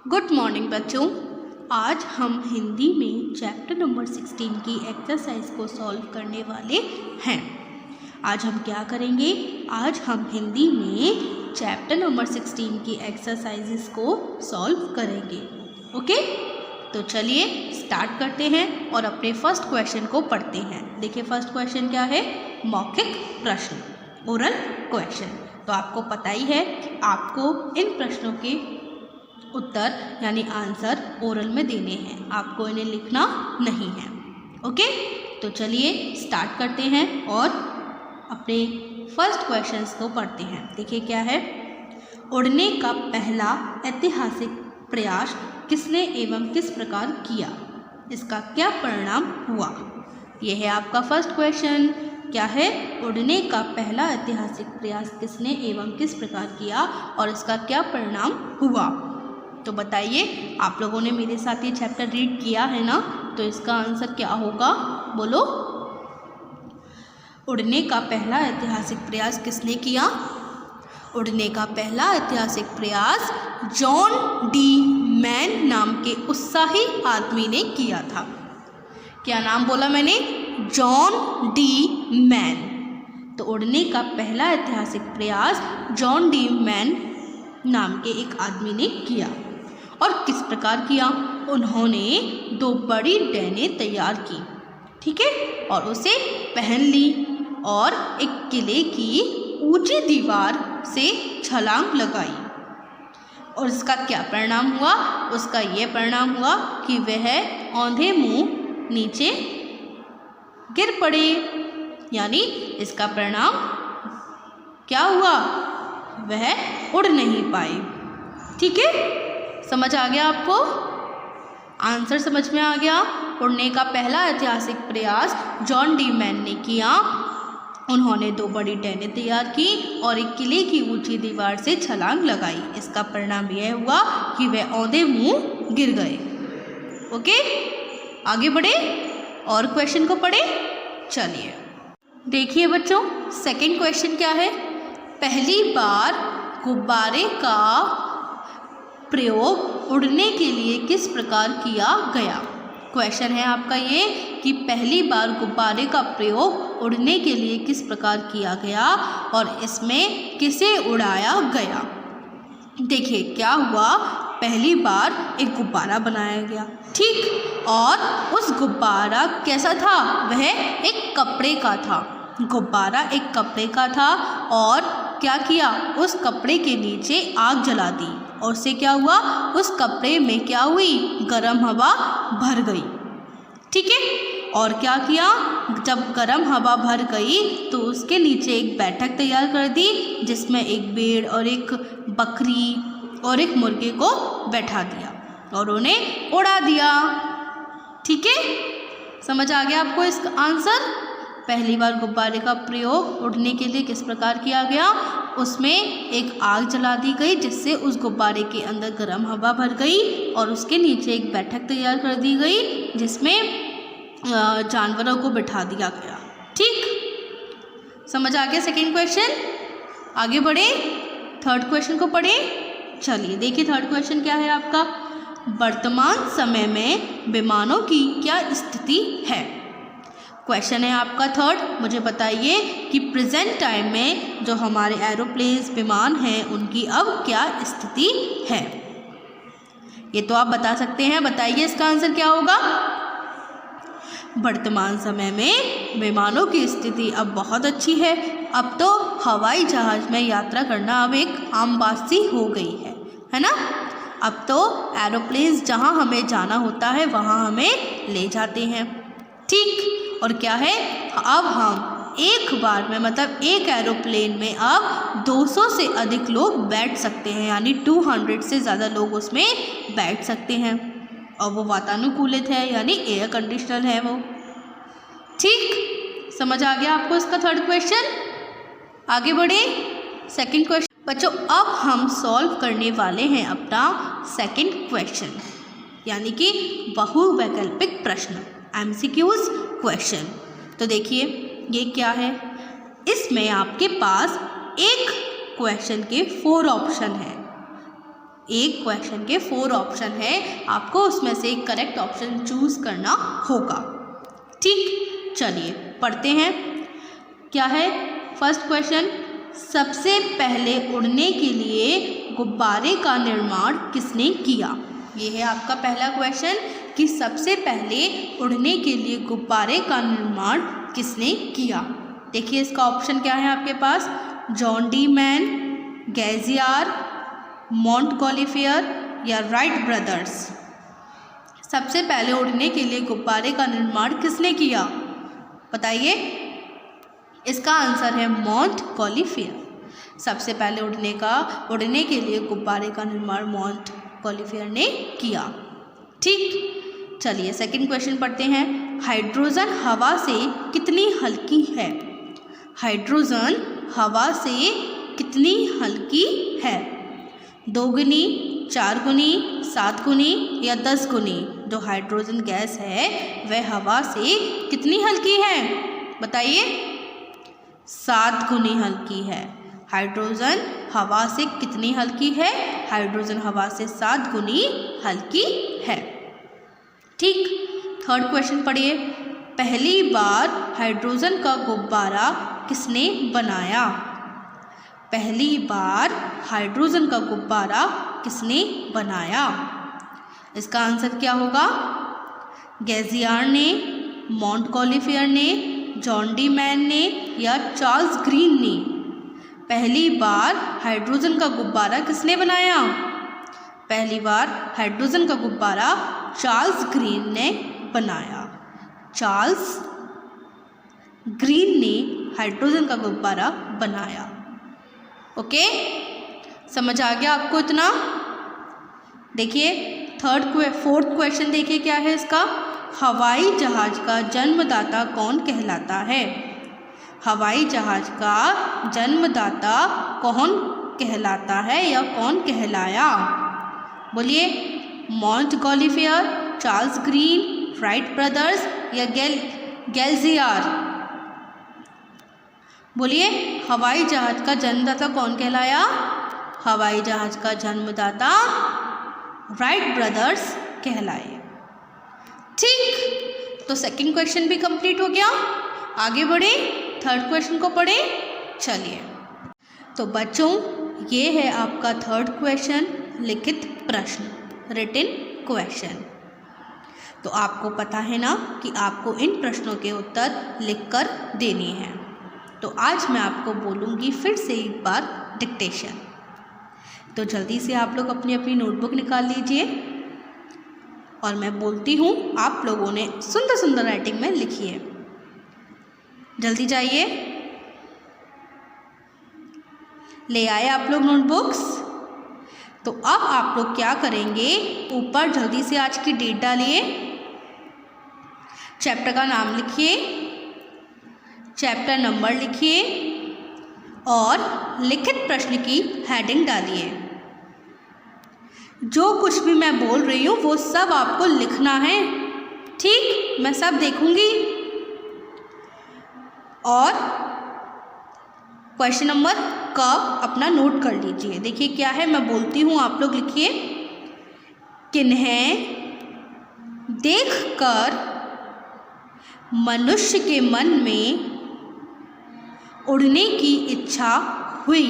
Good morning बच्चों। आज हम हिंदी में चैप्टर नंबर 16 की एक्सरसाइज को सॉल्व करने वाले हैं। आज हम क्या करेंगे? आज हम हिंदी में चैप्टर नंबर 16 की एक्सरसाइजेस को सॉल्व करेंगे। ओके, तो चलिए स्टार्ट करते हैं और अपने फर्स्ट क्वेश्चन को पढ़ते हैं। देखिए फर्स्ट क्वेश्चन क्या है? मौखिक प्रश्न, ओरल क्वेश्चन। तो आपको पता ही है कि आपको इन प्रश्नों के उत्तर यानी आंसर ओरल में देने हैं, आपको इन्हें लिखना नहीं है। ओके, तो चलिए स्टार्ट करते हैं और अपने फर्स्ट क्वेश्चंस को पढ़ते हैं। देखिए क्या है? उड़ने का पहला ऐतिहासिक प्रयास किसने एवं किस प्रकार किया? इसका क्या परिणाम हुआ? यह है आपका फर्स्ट क्वेश्चन। क्या है? उड़ने का पहला ऐतिहासिक प्रयास किसने एवं किस प्रकार किया और इसका क्या परिणाम हुआ? तो बताइए, आप लोगों ने मेरे साथ ये चैप्टर रीड किया है ना, तो इसका आंसर क्या होगा? बोलो। उड़ने का पहला ऐतिहासिक प्रयास किसने किया? उड़ने का पहला ऐतिहासिक प्रयास जॉन डी मैन नाम के उत्साही आदमी ने किया था। क्या नाम बोला मैंने? John D man. तो उड़ने का पहला ऐतिहासिक प्रयास जॉन डी मैन नाम के एक आदमी ने किया। और किस प्रकार किया? उन्होंने 2 बड़ी डैनें तैयार की, ठीक है, और उसे पहन ली और एक किले की ऊंची दीवार से छलांग लगाई। और इसका क्या परिणाम हुआ? उसका ये परिणाम हुआ कि वह औंधे मुंह नीचे गिर पड़े। यानी इसका परिणाम क्या हुआ? वह उड़ नहीं पाए। ठीक है, समझ आ गया आपको? आंसर समझ में आ गया? उड़ने का पहला ऐतिहासिक प्रयास जॉन डी मैन ने किया। उन्होंने 2 बड़ी डैनें तैयार की और एक किले की ऊंची दीवार से छलांग लगाई। इसका परिणाम यह हुआ कि वे औंधे मुंह गिर गए। ओके, आगे बढ़े और क्वेश्चन को पढ़े। चलिए देखिए बच्चों, सेकंड क्वेश्चन क्या है? पहली बार गुब्बारे का प्रयोग उड़ने के लिए किस प्रकार किया गया? क्वेश्चन है आपका ये कि पहली बार गुब्बारे का प्रयोग उड़ने के लिए किस प्रकार किया गया और इसमें किसे उड़ाया गया? देखिए क्या हुआ? पहली बार एक गुब्बारा बनाया गया, ठीक, और उस गुब्बारा कैसा था? वह एक कपड़े का था। गुब्बारा एक कपड़े का था और क्या किया? उस कपड़े के नीचे आग जला दी और उससे क्या हुआ? उस कपड़े में क्या हुई? गर्म हवा भर गई, ठीक है। और क्या किया? जब गर्म हवा भर गई तो उसके नीचे एक बैठक तैयार कर दी, जिसमें एक भेड़ और एक बकरी और एक मुर्गे को बैठा दिया और उन्हें उड़ा दिया। ठीक है, समझ आ गया आपको इसका आंसर? पहली बार गुब्बारे का प्रयोग उड़ने के लिए किस प्रकार किया गया? उसमें एक आग जला दी गई जिससे उस गुब्बारे के अंदर गर्म हवा भर गई और उसके नीचे एक बैठक तैयार कर दी गई जिसमें जानवरों को बिठा दिया गया। ठीक, समझ आ गया सेकंड क्वेश्चन? आगे बढ़े, थर्ड क्वेश्चन को पढ़े। चलिए देखिए थर्ड क्वेश्चन क्या है आपका? वर्तमान समय में विमानों की क्या स्थिति है? क्वेश्चन है आपका थर्ड। मुझे बताइए कि प्रेजेंट टाइम में जो हमारे एरोप्लेन्स विमान हैं उनकी अब क्या स्थिति है? ये तो आप बता सकते हैं, बताइए इसका आंसर क्या होगा? वर्तमान समय में विमानों की स्थिति अब बहुत अच्छी है। अब तो हवाई जहाज में यात्रा करना अब एक आम बात सी हो गई है ना? अब तो एरोप्लेन्स जहाँ हमें जाना होता है वहाँ हमें ले जाते हैं, ठीक। और क्या है? अब हम एक बार में मतलब एक एरोप्लेन में अब 200 से अधिक लोग बैठ सकते हैं, यानी 200 से ज़्यादा लोग उसमें बैठ सकते हैं और वो वातानुकूलित है, यानी एयर कंडीशनर है वो। ठीक, समझ आ गया आपको इसका थर्ड क्वेश्चन? आगे बढ़े, सेकंड क्वेश्चन। बच्चों अब हम सॉल्व करने वाले हैं अपना सेकंड क्वेश्चन, यानी कि बहुवैकल्पिक प्रश्न, MCQs क्वेश्चन। तो देखिए ये क्या है? इसमें आपके पास एक क्वेश्चन के 4 ऑप्शन हैं, एक क्वेश्चन के 4 ऑप्शन है, आपको उसमें से एक करेक्ट ऑप्शन चूज करना होगा। ठीक, चलिए पढ़ते हैं। क्या है फर्स्ट क्वेश्चन, सबसे पहले उड़ने के लिए गुब्बारे का निर्माण किसने किया? ये है आपका पहला क्वेश्चन कि सबसे पहले उड़ने के लिए गुब्बारे का निर्माण किसने किया। देखिए इसका ऑप्शन क्या है आपके पास, जॉन डी मैन, गैजियार, मोंटगोलिफियर या राइट ब्रदर्स। सबसे पहले उड़ने के लिए गुब्बारे का निर्माण किसने किया? बताइए। इसका आंसर है मोंटगोलिफियर। सबसे पहले उड़ने के लिए गुब्बारे का निर्माण मोंटगोलिफियर ने किया। ठीक, चलिए सेकंड क्वेश्चन पढ़ते हैं। हाइड्रोजन हवा से कितनी हल्की है? हाइड्रोजन हवा से कितनी हल्की है? 2 गुनी, 4 गुनी, 7 गुनी या 10 गुनी? जो हाइड्रोजन गैस है वह हवा से कितनी हल्की है? बताइए। 7 गुनी हल्की है। हाइड्रोजन हवा से कितनी हल्की है? हाइड्रोजन हवा से 7 गुनी हल्की है। ठीक, थर्ड क्वेश्चन पढ़िए। पहली बार हाइड्रोजन का गुब्बारा किसने बनाया? पहली बार हाइड्रोजन का गुब्बारा किसने बनाया? इसका आंसर क्या होगा? गैजियार ने, मोंटगोलिफियर ने, जॉन डी मैन ने या चार्ल्स ग्रीन ने? पहली बार हाइड्रोजन का गुब्बारा किसने बनाया? पहली बार हाइड्रोजन का गुब्बारा चार्ल्स ग्रीन ने बनाया। चार्ल्स ग्रीन ने हाइड्रोजन का गुब्बारा बनाया। ओके, समझ आ गया आपको इतना? देखिए फोर्थ क्वेश्चन देखिए क्या है इसका। हवाई जहाज का जन्मदाता कौन कहलाता है? हवाई जहाज का जन्मदाता कौन कहलाता है या कौन कहलाया? बोलिए। मोंटगोलिफियर, चार्ल्स ग्रीन, राइट ब्रदर्स या गैजियार? बोलिए। हवाई जहाज का जन्मदाता कौन कहलाया? हवाई जहाज का जन्मदाता राइट ब्रदर्स कहलाए। ठीक, तो सेकंड क्वेश्चन भी कंप्लीट हो गया। आगे बढ़े, थर्ड क्वेश्चन को पढ़े। चलिए, तो बच्चों ये है आपका थर्ड क्वेश्चन, लिखित प्रश्न, रिटन क्वेश्चन। तो आपको पता है ना कि आपको इन प्रश्नों के उत्तर लिखकर देने हैं। तो आज मैं आपको बोलूँगी फिर से एक बार डिक्टेशन। तो जल्दी से आप लोग अपनी अपनी नोटबुक निकाल लीजिए और मैं बोलती हूँ, आप लोगों ने सुंदर सुंदर राइटिंग में लिखिए। जल्दी जाइए। ले आए आप लोग नोटबुक्स? तो अब आप लोग क्या करेंगे, ऊपर जल्दी से आज की डेट डालिए, चैप्टर का नाम लिखिए, चैप्टर नंबर लिखिए और लिखित प्रश्न की हेडिंग डालिए। जो कुछ भी मैं बोल रही हूँ वो सब आपको लिखना है। ठीक, मैं सब देखूंगी। और क्वेश्चन नंबर का अपना नोट कर लीजिए। देखिए क्या है, मैं बोलती हूँ, आप लोग लिखिए। किन्हें देखकर मनुष्य के मन में उड़ने की इच्छा हुई?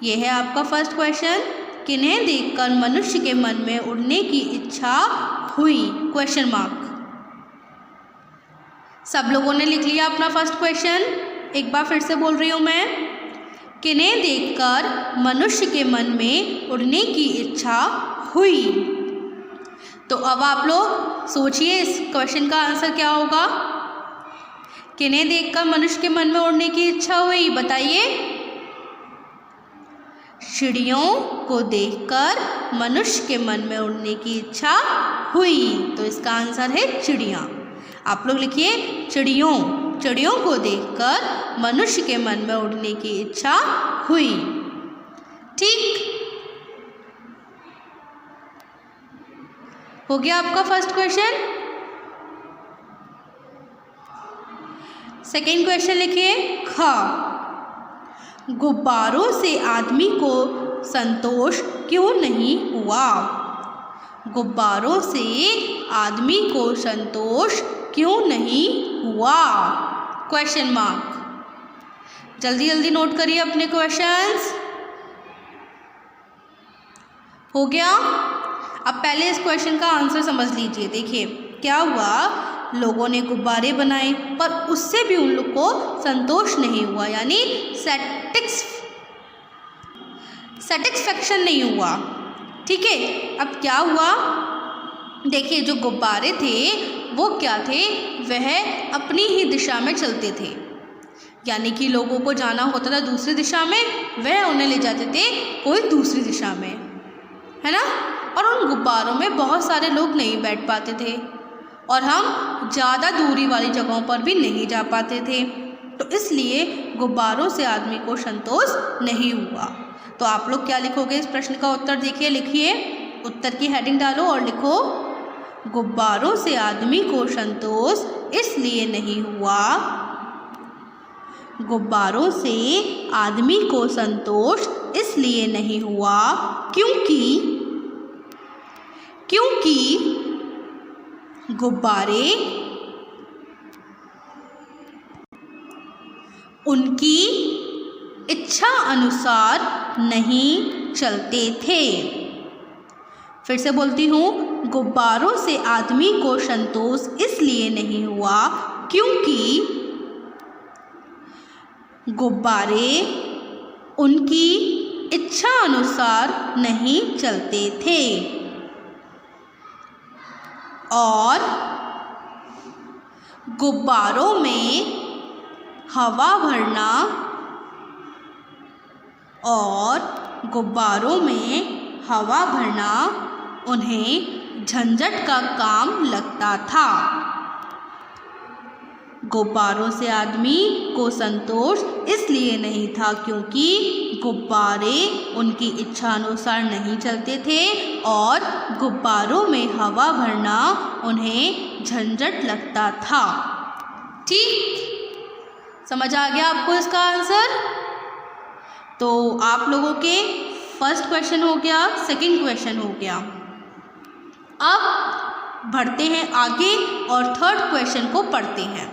यह है आपका फर्स्ट क्वेश्चन। किन्हें देखकर मनुष्य के मन में उड़ने की इच्छा हुई? Question mark. सब लोगों ने लिख लिया अपना फर्स्ट क्वेश्चन? एक बार फिर से बोल रही हूँ मैं। किन्हें देखकर मनुष्य के मन में उड़ने की इच्छा हुई? तो अब आप लोग सोचिए इस क्वेश्चन का आंसर क्या होगा। किन्हें देखकर मनुष्य के मन में उड़ने की इच्छा हुई? बताइए। चिड़ियों को देखकर मनुष्य के मन में उड़ने की इच्छा हुई। तो इसका आंसर है चिड़िया। आप लोग लिखिए, चिड़ियों को देखकर मनुष्य के मन में उड़ने की इच्छा हुई। ठीक, हो गया आपका फर्स्ट क्वेश्चन। सेकेंड क्वेश्चन लिखिए। ख, गुब्बारों से आदमी को संतोष क्यों नहीं हुआ? गुब्बारों से आदमी को संतोष क्यों नहीं हुआ? Question mark. जल्दी जल्दी नोट करिए अपने क्वेश्चंस। हो गया? अब पहले इस क्वेश्चन का आंसर समझ लीजिए। देखिए क्या हुआ, लोगों ने गुब्बारे बनाए पर उससे भी उन लोग को संतोष नहीं हुआ, यानी सेटिस्फैक्शन नहीं हुआ। ठीक है, अब क्या हुआ, देखिए जो गुब्बारे थे वो क्या थे, वह अपनी ही दिशा में चलते थे, यानी कि लोगों को जाना होता था दूसरी दिशा में, वह उन्हें ले जाते थे कोई दूसरी दिशा में, है ना। और उन गुब्बारों में बहुत सारे लोग नहीं बैठ पाते थे और हम ज़्यादा दूरी वाली जगहों पर भी नहीं जा पाते थे, तो इसलिए गुब्बारों से आदमी को संतोष नहीं हुआ। तो आप लोग क्या लिखोगे इस प्रश्न का उत्तर? देखिए, लिखिए, उत्तर की हेडिंग डालो और लिखो, गुब्बारों से आदमी को संतोष इसलिए नहीं हुआ, गुब्बारों से आदमी को संतोष इसलिए नहीं हुआ क्योंकि गुब्बारे उनकी इच्छा अनुसार नहीं चलते थे। फिर से बोलती हूँ, गुब्बारों से आदमी को संतोष इसलिए नहीं हुआ क्योंकि गुब्बारे उनकी इच्छा अनुसार नहीं चलते थे और गुब्बारों में हवा भरना उन्हें झंझट का काम लगता था। गुब्बारों से आदमी को संतोष इसलिए नहीं था क्योंकि गुब्बारे उनकी इच्छा अनुसार नहीं चलते थे और गुब्बारों में हवा भरना उन्हें झंझट लगता था। ठीक, समझ आ गया आपको इसका आंसर? तो आप लोगों के फर्स्ट क्वेश्चन हो गया, सेकंड क्वेश्चन हो गया। अब बढ़ते हैं आगे और थर्ड क्वेश्चन को पढ़ते हैं।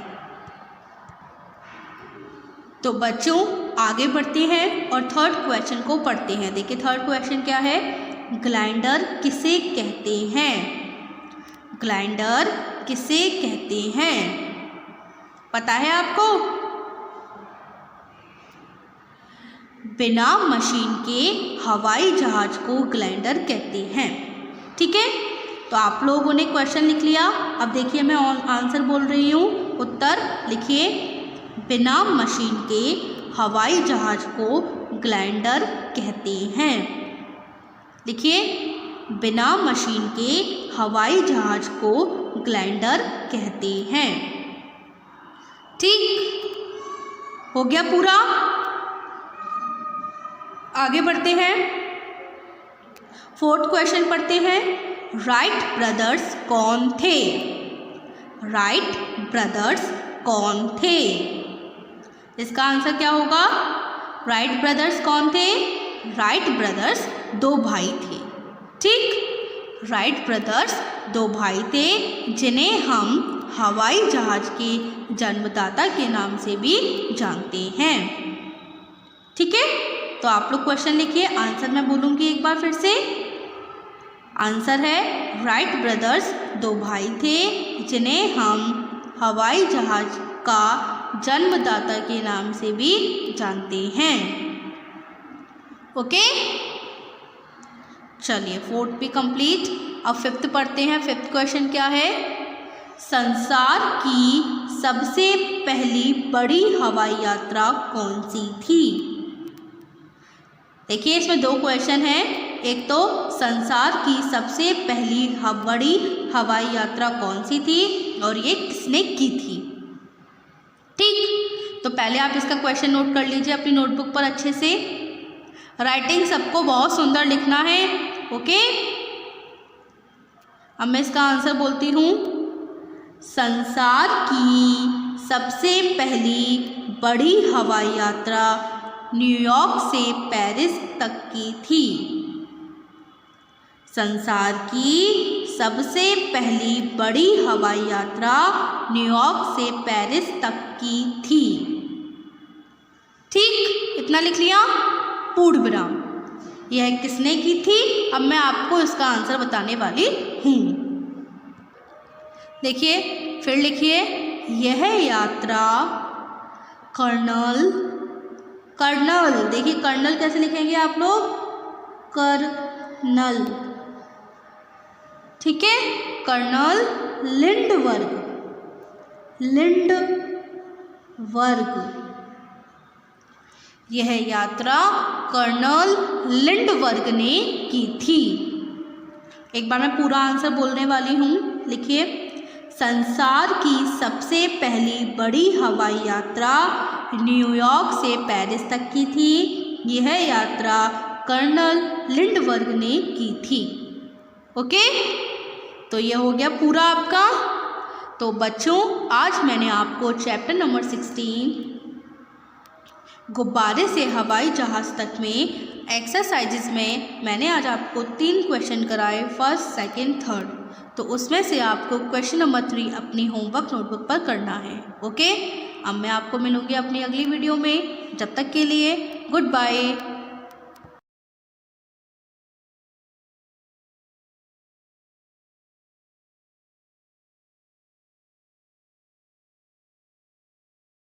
तो बच्चों आगे बढ़ते हैं और थर्ड क्वेश्चन को पढ़ते हैं। देखिए थर्ड क्वेश्चन क्या है, ग्लाइंडर किसे कहते हैं? ग्लाइंडर किसे कहते हैं, पता है आपको? बिना मशीन के हवाई जहाज को ग्लाइंडर कहते हैं। ठीक है, तो आप लोगों ने क्वेश्चन लिख लिया। अब देखिए मैं आंसर बोल रही हूँ, उत्तर लिखिए। बिना मशीन के हवाई जहाज को ग्लाइंडर कहते हैं। लिखिए, बिना मशीन के हवाई जहाज को ग्लाइंडर कहते हैं। ठीक, हो गया पूरा? आगे बढ़ते हैं, फोर्थ क्वेश्चन पढ़ते हैं। राइट ब्रदर्स कौन थे? राइट ब्रदर्स कौन थे? इसका आंसर क्या होगा? राइट ब्रदर्स कौन थे? राइट ब्रदर्स दो भाई थे। ठीक, राइट ब्रदर्स दो भाई थे जिन्हें हम हवाई जहाज के जन्मदाता के नाम से भी जानते हैं। ठीक है, तो आप लोग क्वेश्चन लिखिए, आंसर मैं बोलूँगी एक बार फिर से। आंसर है, राइट ब्रदर्स दो भाई थे जिन्हें हम हवाई जहाज का जन्मदाता के नाम से भी जानते हैं। ओके, चलिए फोर्थ भी कंप्लीट। अब फिफ्थ पढ़ते हैं। फिफ्थ क्वेश्चन क्या है? संसार की सबसे पहली बड़ी हवाई यात्रा कौन सी थी? देखिए इसमें दो क्वेश्चन हैं। एक तो संसार की सबसे पहली बड़ी हवाई यात्रा कौन सी थी और ये किसने की थी। ठीक, तो पहले आप इसका क्वेश्चन नोट कर लीजिए अपनी नोटबुक पर अच्छे से। राइटिंग सबको बहुत सुंदर लिखना है। ओके, अब मैं इसका आंसर बोलती हूँ। संसार की सबसे पहली बड़ी हवाई यात्रा न्यूयॉर्क से पेरिस तक की थी। संसार की सबसे पहली बड़ी हवाई यात्रा न्यूयॉर्क से पेरिस तक की थी। ठीक, इतना लिख लिया। पूर्ण विराम। यह किसने की थी? अब मैं आपको इसका आंसर बताने वाली हूँ। देखिए, फिर लिखिए, यह यात्रा कर्नल, देखिए कर्नल कैसे लिखेंगे आप लोग? कर्नल, ठीक है, कर्नल लिंडबर्ग, यह यात्रा कर्नल लिंडबर्ग ने की थी। एक बार मैं पूरा आंसर बोलने वाली हूँ, लिखिए, संसार की सबसे पहली बड़ी हवाई यात्रा न्यूयॉर्क से पेरिस तक की थी। यह यात्रा कर्नल लिंडबर्ग ने की थी। ओके, तो यह हो गया पूरा आपका। तो बच्चों, आज मैंने आपको चैप्टर नंबर 16 गुब्बारे से हवाई जहाज़ तक में एक्सरसाइजेज में मैंने आज आपको 3 क्वेश्चन कराए, फर्स्ट, सेकंड, थर्ड। तो उसमें से आपको क्वेश्चन नंबर 3 अपनी होमवर्क नोटबुक पर करना है। ओके, अब मैं आपको मिलूँगी अपनी अगली वीडियो में। जब तक के लिए गुड बाय।